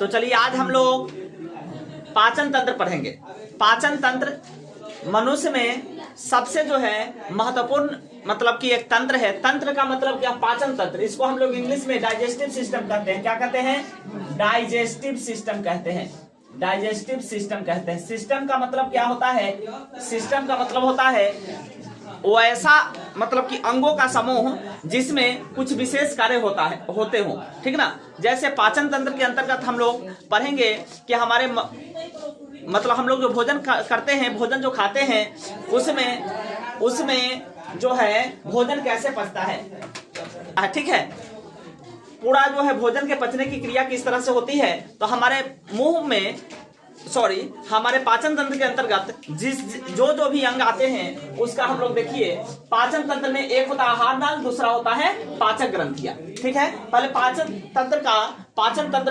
तो चलिए आज हम लोग पाचन तंत्र पढ़ेंगे। पाचन तंत्र मनुष्य में सबसे जो है महत्वपूर्ण मतलब कि एक तंत्र है। तंत्र का मतलब क्या? पाचन तंत्र। इसको हम लोग इंग्लिश में डाइजेस्टिव सिस्टम कहते हैं। क्या कहते हैं? डाइजेस्टिव सिस्टम कहते हैं। डाइजेस्टिव सिस्टम कहते हैं। सिस्टम का मतलब क्या होता है? सिस्टम का मतलब होता है वो ऐसा मतलब कि अंगों का समूह जिसमें कुछ विशेष कार्य होते हो, ठीक ना। जैसे पाचन तंत्र के अंतर्गत हम लोग पढ़ेंगे कि हमारे मतलब हम लोग जो भोजन करते हैं, भोजन जो खाते हैं, उसमें जो है भोजन कैसे पचता है, ठीक है। पूरा जो है भोजन के पचने की क्रिया किस तरह से होती है। तो हमारे मुंह में हमारे पाचन तंत्र के अंतर्गत जो भी अंग आते हैं उसका हम लोग देखिए पाचन तंत्र में एक होता है आहार नाल, दूसरा होता है पाचक ग्रंथियां, ठीक है। पहले पाचन तंत्र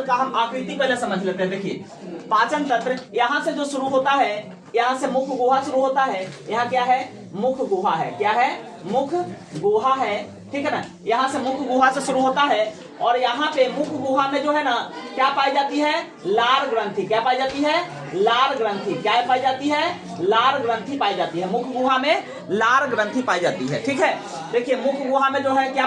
का हम आकृति पहले समझ लेते हैं। देखिए पाचन तंत्र यहाँ से जो शुरू होता है, यहाँ से मुख गुहा शुरू होता है। यहाँ क्या है? मुख गुहा है। क्या है? मुख गुहा है, ठीक है ना। यहाँ से मुख गुहा से शुरू होता है और यहाँ पे मुख गुहा में जो है ना क्या पाई जाती है? लार ग्रंथि। क्या पाई जाती है? लार ग्रंथि। क्या पाई जाती है? लार ग्रंथि पाई जाती है। मुख गुहा में लार ग्रंथि पाई जाती है, ठीक है। देखिए मुख गुहा में जो है क्या,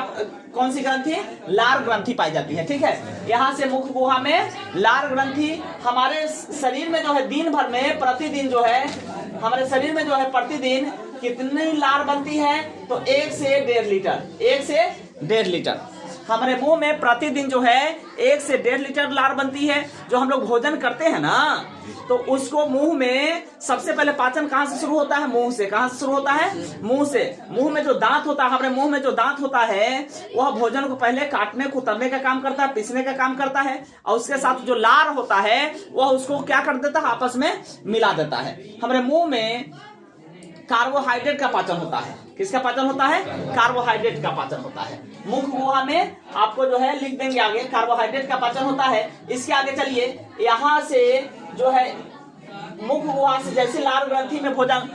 कौन सी ग्रंथि? लार ग्रंथि पाई जाती है, ठीक है। यहाँ से मुख गुहा में लार ग्रंथि हमारे शरीर में जो है दिन भर में प्रतिदिन जो है हमारे शरीर में जो है प्रतिदिन कितनी लार बनती है? तो 1 से 1.5 लीटर। 1 से 1.5 लीटर हमारे मुंह में प्रतिदिन जो है 1 से 1.5 लीटर लार बनती है। जो हम लोग भोजन करते हैं ना तो उसको मुंह में सबसे पहले पाचन कहाँ से शुरू होता है? मुंह से। कहाँ से शुरू होता है? मुंह से। मुंह में जो दांत होता है, हमारे मुंह में जो दांत होता है वह भोजन को पहले काटने कुतरने का काम करता है, पीसने का काम करता है और उसके साथ जो लार होता है वह उसको क्या कर देता है? आपस में मिला देता है। हमारे मुंह में कार्बोहाइड्रेट का पाचन होता है। किसका पाचन होता है? कार्बोहाइड्रेट का पाचन होता है। मुख गुहा में आपको जो है लिख देंगे आगे, कार्बोहाइड्रेट का पाचन होता है। इसके आगे चलिए, यहाँ से जो है मुख गुहा से जैसे लार ग्रंथि में भोजन,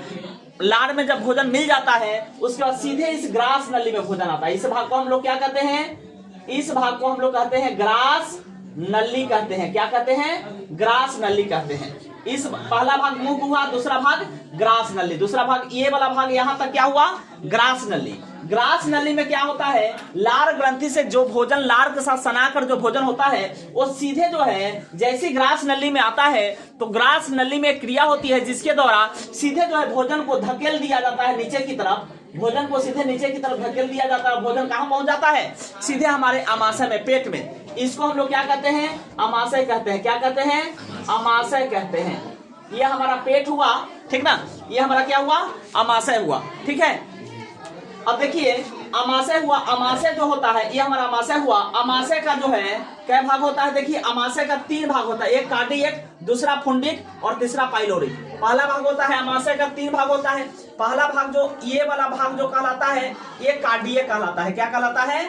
लार में जब भोजन मिल जाता है उसके बाद सीधे इस ग्रास नली में भोजन आता है। इस भाग को हम लोग क्या कहते हैं? इस भाग को हम लोग कहते हैं ग्रास नली कहते हैं। क्या कहते हैं? ग्रास नली कहते हैं। इस पहला भाग मुंह हुआ, दूसरा भाग ग्रास नली, दूसरा भाग ये वाला भाग यहाँ तक क्या हुआ? ग्रास नली। ग्रास नली में क्या होता है? लार ग्रंथि से जो भोजन लार के साथ सनाकर जो भोजन होता है वो सीधे जो है जैसी ग्रास नली में आता है तो ग्रास नली में क्रिया होती है जिसके द्वारा सीधे जो है भोजन को धकेल दिया जाता है नीचे की तरफ। भोजन को सीधे नीचे की तरफ धकेल दिया जाता है। भोजन कहाँ पहुंच जाता है? सीधे हमारे आमाशय में, पेट में। इसको हम लोग क्या कहते हैं? आमाशय कहते हैं। क्या कहते हैं? आमाशय कहते हैं। ये हमारा पेट हुआ, ठीक ना। ये हमारा क्या हुआ? आमाशय हुआ, ठीक है। अब देखिए आमाशय हुआ, आमाशय जो होता है ये हमारा आमाशय हुआ। आमाशय का जो है क्या भाग होता है? देखिए आमाशय का 3 भाग होता है, एक कार्डियक, दूसरा फुंडिक और तीसरा पाइलोरिक। पहला भाग होता है आमाशय का 3 भाग होता है। पहला भाग जो ये वाला भाग जो कहलाता है ये कार्डियक कहलाता है। क्या कहलाता है?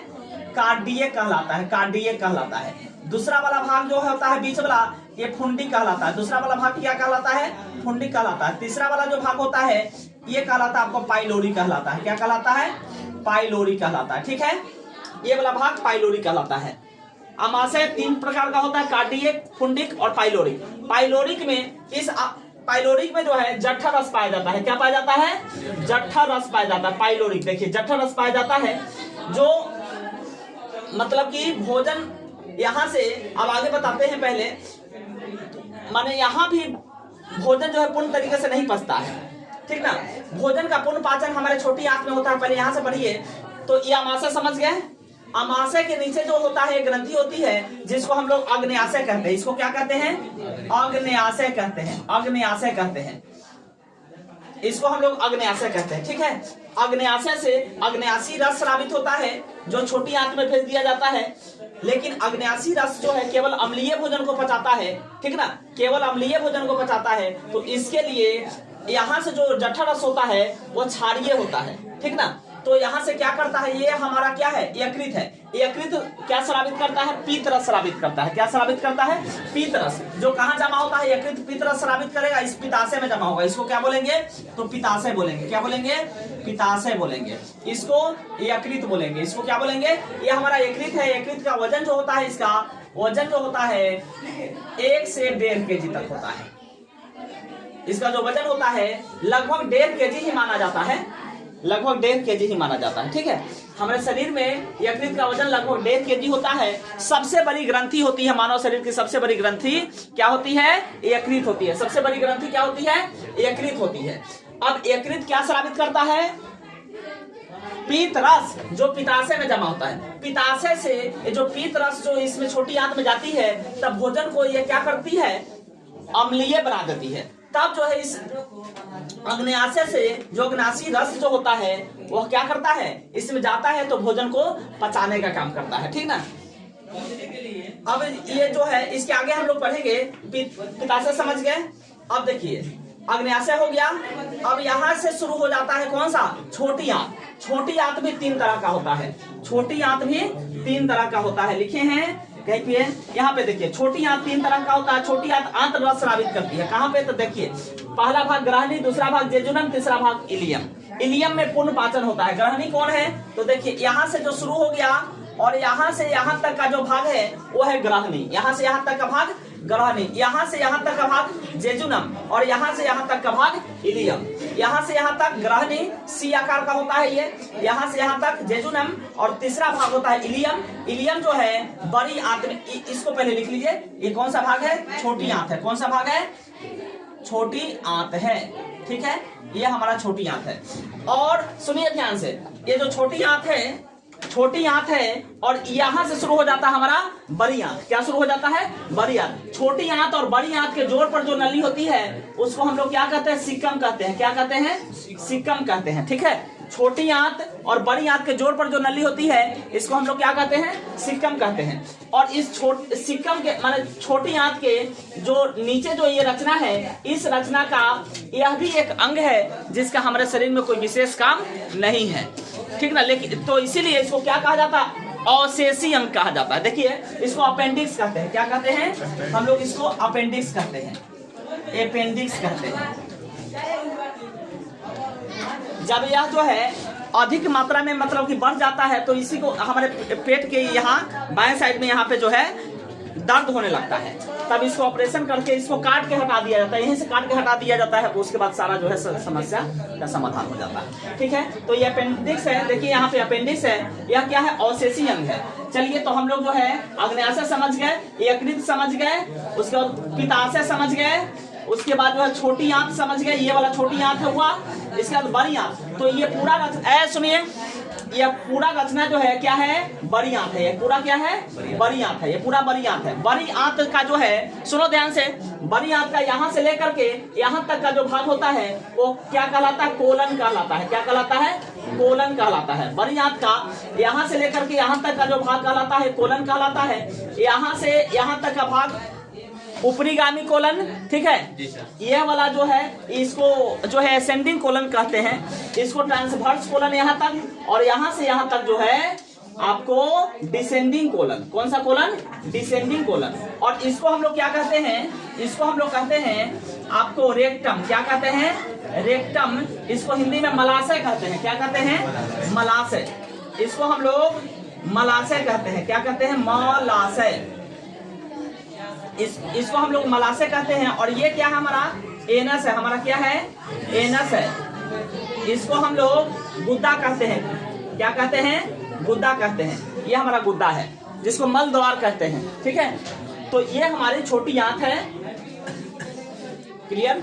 कार्डियक कहलाता है। कार्डियक कहलाता है। दूसरा वाला भाग जो होता है बीच वाला ये फुंडिक कहलाता है। दूसरा वाला भाग क्या कहलाता है? फुंडिक कहलाता है। तीसरा वाला जो भाग होता है ये कहलाता है आपको पाइलोरी कहलाता है। क्या कहलाता है? पाइलोरी कहलाता है, ठीक है। ये वाला भाग पाइलोरी कहलाता है। आमाशय 3 प्रकार का होता है, कार्डियक, फुंडिक और पाइलोरिक। पाइलोरिक में जो है जठर रस पाया जाता है। क्या पाया जाता है? जठर रस पाया जाता है। पाइलोरिक देखिए जठर रस पाया जाता है जो मतलब कि भोजन यहाँ से अब आगे बताते हैं। पहले माने यहाँ भी भोजन जो है पूर्ण तरीके से नहीं पचता है, ठीक ना। भोजन का पूर्ण पाचन हमारे छोटी आंत में होता है। पहले यहाँ से पढ़िए तो ये आमाशय समझ गए। आमाशय के नीचे जो होता है ग्रंथि होती है जिसको हम लोग अग्न्याशय कहते हैं। इसको क्या कहते हैं? अग्न्याशय कहते हैं। अग्न्याशय कहते हैं। इसको हम लोग अग्न्याशय कहते हैं, ठीक है। अग्न्याशय से अग्न्याशी रस स्रावित होता है जो छोटी आंत में भेज दिया जाता है। लेकिन अग्न्याशी रस जो है केवल अम्लीय भोजन को पचाता है, ठीक ना। केवल अम्लीय भोजन को पचाता है। तो इसके लिए यहाँ से जो जठर रस होता है वो क्षारीय होता है, ठीक ना। तो यहाँ से क्या करता है? ये हमारा क्या है? यकृत है। यकृत क्या स्रावित करता है? पीत रस स्रावित करता है। क्या स्रावित करता है? पीत रस। जो कहाँ जमा होता है? यकृत पीत रस स्रावित करेगा, इस पित्ताशय में जमा होगा। इसको क्या बोलेंगे? तो पित्ताशय बोलेंगे। क्या बोलेंगे? पित्ताशय बोलेंगे। इसको यकृत बोलेंगे। इसको क्या बोलेंगे? ये हमारा यकृत है। यकृत का वजन जो होता है इसका वजन जो होता है 1 से 1.5 kg तक होता है। इसका जो वजन होता है लगभग 1.5 kg ही माना जाता है, लगभग 1.5 kg ही माना जाता है। ठीक है, हमारे शरीर में यकृत का वजन लगभग 1.5 kg होता है। सबसे बड़ी ग्रंथि होती है मानव शरीर की, सबसे बड़ी ग्रंथि क्या होती है? यकृत होती है। सबसे बड़ी ग्रंथि क्या होती है? यकृत होती है। अब यकृत क्या स्रावित करता है? पीत रस जो पिताशय में जमा होता है। पिताशय से जो पीत रस जो इसमें छोटी आंत में जाती है, तब भोजन को ये क्या करती है? अम्लीय बना देती है। तब जो है इस अग्न्याशय से जो अग्नाशी रस जो होता है वह क्या करता है? इसमें जाता है तो भोजन को पचाने का काम करता है। ठीक ना। अब ये जो है इसके आगे हम लोग पढ़ेंगे। पिताशय समझ गए। अब देखिए अग्न्याशय हो गया। अब यहाँ से शुरू हो जाता है कौन सा? छोटी आंत। छोटी आंत भी 3 तरह का होता है। छोटी आंत भी 3 तरह का होता है, लिखे हैं कहीं पे। यहाँ पे देखिए छोटी आंत 3 तरह का होता है। छोटी आंत रस स्रावित करती है। कहाँ पे? तो देखिए पहला भाग ग्रहणी, दूसरा भाग जेजुनम, तीसरा भाग इलियम। इलियम में पूर्ण पाचन होता है। ग्रहणी कौन है? तो देखिए यहाँ से जो शुरू हो गया और यहाँ से यहाँ तक का जो भाग है वो है ग्रहणी। यहाँ से यहाँ तक का भाग ग्रहणी, यहाँ से यहाँ तक का भाग जेजुनम और यहाँ से यहाँ तक का भाग इलियम। यहाँ से यहाँ तक ग्रहणी सी आकार का होता है ये, यहाँ से यहाँ तक जेजुनम और तीसरा भाग होता है इलियम। इलियम जो है बड़ी आंत में, इसको पहले लिख लीजिए। ये कौन सा भाग है? छोटी आंत है। कौन सा भाग है? छोटी आंत है। ठीक है, ये हमारा छोटी आंत है। और सुनिए ध्यान से, ये जो छोटी आंत है, छोटी आंत है और यहाँ से शुरू हो जाता है हमारा बड़ी आंत। क्या शुरू हो जाता है? बड़ी आंत। छोटी आंत और बड़ी आंत के जोड़ पर जो नली होती है उसको हम लोग क्या कहते हैं? सिक्कम कहते हैं। क्या कहते हैं? सिक्कम कहते हैं। ठीक है, छोटी आंत और बड़ी आंत के जोड़ पर जो नली होती है इसको हम लोग क्या कहते हैं? सिक्कम कहते हैं। और इस सिक्कम के माने छोटी आंत के जो नीचे जो ये रचना है, इस रचना का यह भी एक अंग है जिसका हमारे शरीर में कोई विशेष काम नहीं है। ठीक ना। लेकिन तो इसीलिए इसको क्या कहा जाता है? अवशेषी अंग कहा जाता है। देखिए इसको अपेंडिक्स कहते हैं। क्या कहते हैं? हम लोग इसको अपेंडिक्स कहते हैं, अपेंडिक्स कहते हैं। जब यह जो है अधिक मात्रा में मतलब कि बढ़ जाता है तो इसी को हमारे पेट के यहाँ बाएं साइड में यहाँ पे जो है दर्द होने लगता है, तब इसको ऑपरेशन करके इसको काट के हटा दिया जाता है। यहीं से काट के हटा दिया जाता है, उसके बाद सारा जो है समस्या का समाधान हो जाता है। ठीक है, तो ये अपेंडिक्स है। देखिए यहाँ पे अपेंडिक्स है, यह क्या है? अवशेषी अंग है। चलिए तो हम लोग जो है अग्न्याशय समझ गए, यकृत समझ गए, उसके बाद पित्ताशय समझ गए, उसके बाद जो है छोटी आंत समझ गए, ये वाला छोटी आंत है हुआ। इसके बाद बड़ी आंत। तो ये पूरा सुनिए, यह पूरा रचना जो है क्या है? बड़ी आंत है। ये पूरा क्या है? बड़ी आंत है। ये पूरा बड़ी आंत है। बड़ी आंत का जो है, सुनो ध्यान से, बड़ी आंत का यहाँ से लेकर के यहाँ तक का जो भाग होता है वो क्या कहलाता है? कोलन कहलाता है। क्या कहलाता है? कोलन कहलाता है। बड़ी आंत का यहाँ से लेकर के यहाँ तक का जो भाग कहलाता है कोलन कहलाता है। यहाँ से यहाँ तक का भाग ऊपरीगामी कोलन। ठीक है, यह वाला जो है इसको जो है असेंडिंग कोलन कहते हैं। इसको ट्रांसवर्स कोलन यहाँ तक, और यहाँ से यहाँ तक जो है आपको डिसेंडिंग कोलन। कौन सा कोलन? Descending colon. और इसको हम लोग क्या कहते हैं? इसको हम लोग कहते हैं आपको रेक्टम। क्या कहते हैं? रेक्टम। इसको हिंदी में मलाशय कहते हैं। क्या कहते हैं? मलाशय। इसको हम लोग मलाशय कहते हैं। क्या कहते हैं? मलाशय। इसको हम लोग मलाशय कहते हैं। और ये क्या है? हमारा एनस है। हमारा क्या है? एनस है। इसको हम लोग गुद्दा कहते हैं। क्या कहते हैं? गुद्दा कहते हैं। ये हमारा गुद्दा है जिसको मल द्वार कहते हैं। ठीक है, तो ये हमारी छोटी आंत है। क्लियर?